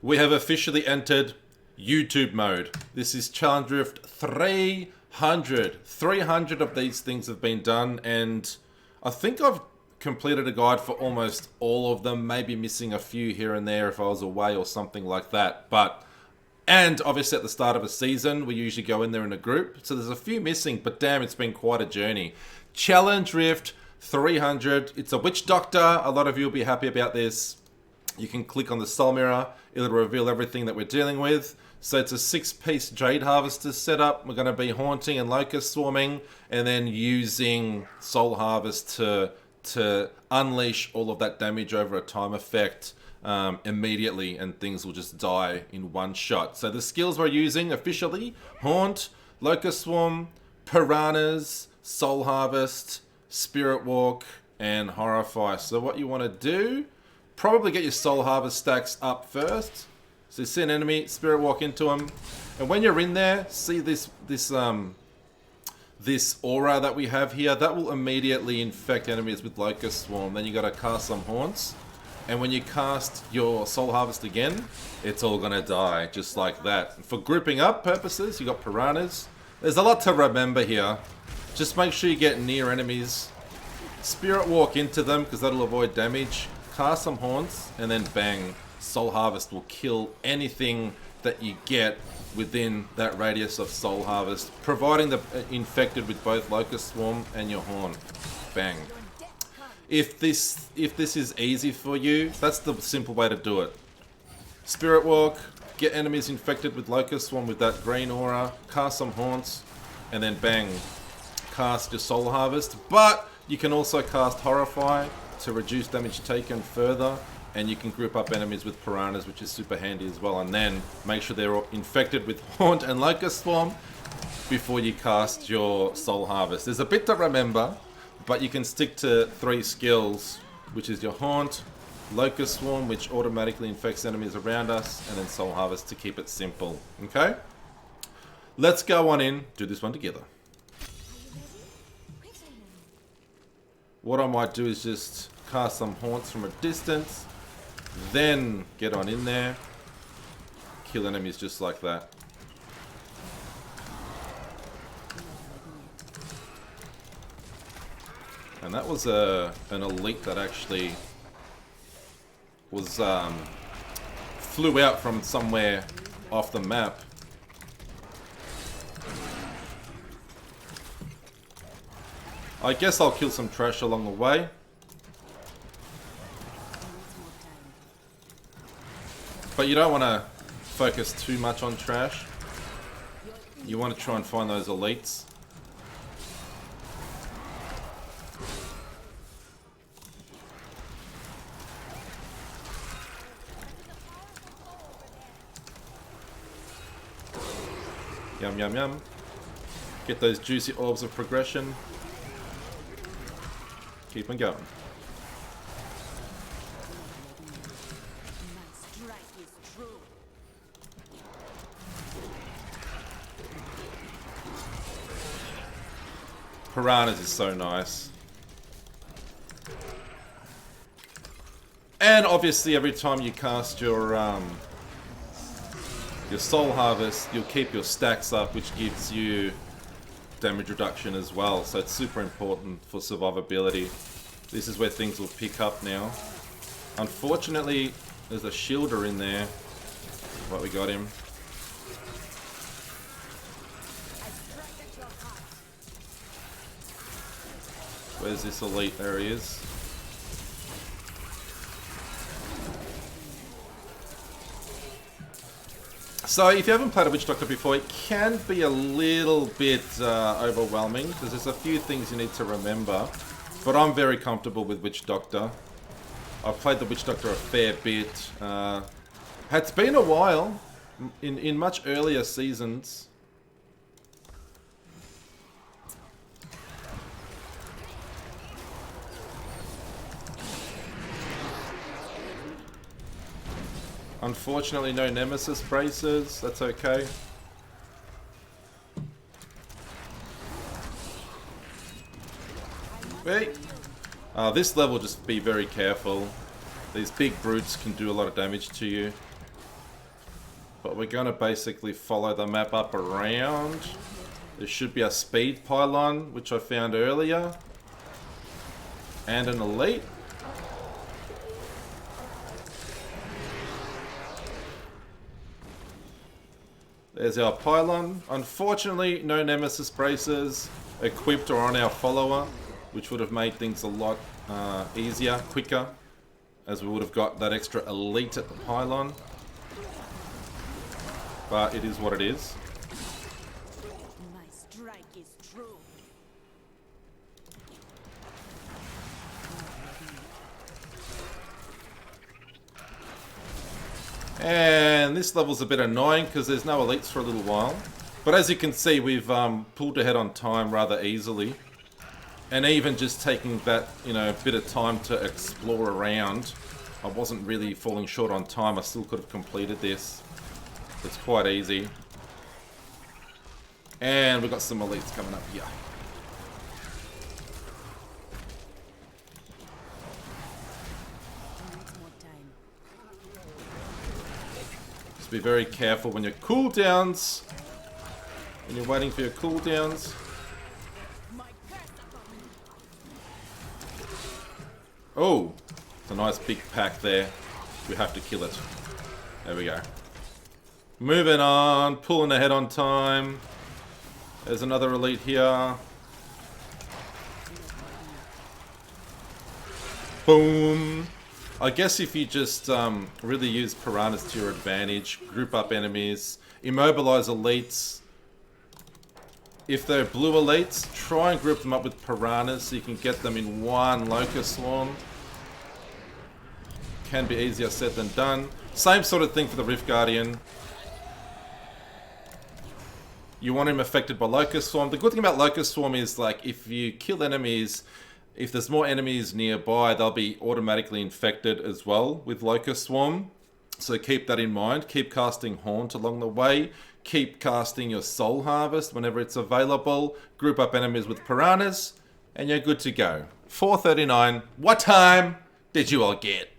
We have officially entered YouTube mode. This is Challenge Rift 300. 300 of these things have been done, and I think I've completed a guide for almost all of them, maybe missing a few here and there if I was away or something like that. And obviously at the start of a season, we usually go in there in a group, so there's a few missing, but damn, it's been quite a journey. Challenge Rift 300. It's a witch doctor. A lot of you will be happy about this. You can click on the soul mirror. It'll reveal everything that we're dealing with. So it's a 6-piece Jade Harvester setup. We're going to be haunting and locust swarming, and then using Soul Harvest to unleash all of that damage over a time effect immediately, and things will just die in one shot. So the skills we're using officially: Haunt, Locust Swarm, Piranhas, Soul Harvest, Spirit Walk, and Horrify. So what you want to do, probably get your Soul Harvest stacks up first. So you see an enemy, Spirit Walk into them, and when you're in there, see this aura that we have here, that will immediately infect enemies with Locust Swarm. Then you got to cast some Haunts, and when you cast your Soul Harvest again, it's all gonna die just like that. For grouping up purposes, you got Piranhas. There's a lot to remember here. Just make sure you get near enemies, Spirit Walk into them because that'll avoid damage. Cast some Haunts, and then bang, Soul Harvest will kill anything that you get within that radius of Soul Harvest, providing they're infected with both Locust Swarm and your Haunt. Bang. If this is easy for you, that's the simple way to do it. Spirit Walk, get enemies infected with Locust Swarm with that green aura, cast some Haunts, and then bang, cast your Soul Harvest. But you can also cast Horrify to reduce damage taken further, and you can group up enemies with Piranhas, which is super handy as well, and then make sure they're all infected with Haunt and Locust Swarm before you cast your Soul Harvest. There's a bit to remember, but you can stick to 3 skills, which is your Haunt, Locust Swarm, which automatically infects enemies around us, and then Soul Harvest to keep it simple. Okay? Let's go on in, do this one together. What I might do is just cast some Haunts from a distance, then get on in there, kill enemies just like that. And that was an elite that actually was flew out from somewhere off the map. I guess I'll kill some trash along the way. But you don't want to focus too much on trash. You want to try and find those elites. Yum, yum, yum. Get those juicy orbs of progression. Keep on going. Piranhas is so nice. And obviously every time you cast your Soul Harvest, you'll keep your stacks up, which gives you damage reduction as well. So it's super important for survivability. This is where things will pick up now. Unfortunately, there's a shielder in there. But we got him. Where's this elite? There he is. So if you haven't played a Witch Doctor before, it can be a little bit overwhelming because there's a few things you need to remember. But I'm very comfortable with Witch Doctor. I've played the Witch Doctor a fair bit. It's been a while in much earlier seasons. Unfortunately, no Nemesis braces. That's okay. Wait. This level, just be very careful. These big brutes can do a lot of damage to you. But we're going to basically follow the map up around. There should be a speed pylon, which I found earlier. And an elite. There's our pylon. Unfortunately, no Nemesis braces equipped or on our follower, which would have made things a lot easier, quicker, as we would have got that extra elite at the pylon. But it is what it is. My strike is true. And this level's a bit annoying because there's no elites for a little while. But as you can see, we've pulled ahead on time rather easily. And even just taking that, bit of time to explore around, I wasn't really falling short on time. I still could have completed this. It's quite easy. And we've got some elites coming up here. Just be very careful when your cooldowns. When you're waiting for your cooldowns. Oh, it's a nice big pack there. We have to kill it. There we go. Moving on, pulling ahead on time. There's another elite here. Boom. I guess if you just really use piranhas to your advantage, group up enemies, immobilize elites. If they're blue elites, try and group them up with piranhas so you can get them in one Locust swarm. Can be easier said than done. Same sort of thing for the Rift Guardian. You want him affected by Locust Swarm. The good thing about Locust Swarm is, like, if you kill enemies, if there's more enemies nearby, they'll be automatically infected as well with Locust Swarm. So keep that in mind. Keep casting Haunt along the way. Keep casting your Soul Harvest whenever it's available. Group up enemies with piranhas, and you're good to go. 4:39. What time did you all get?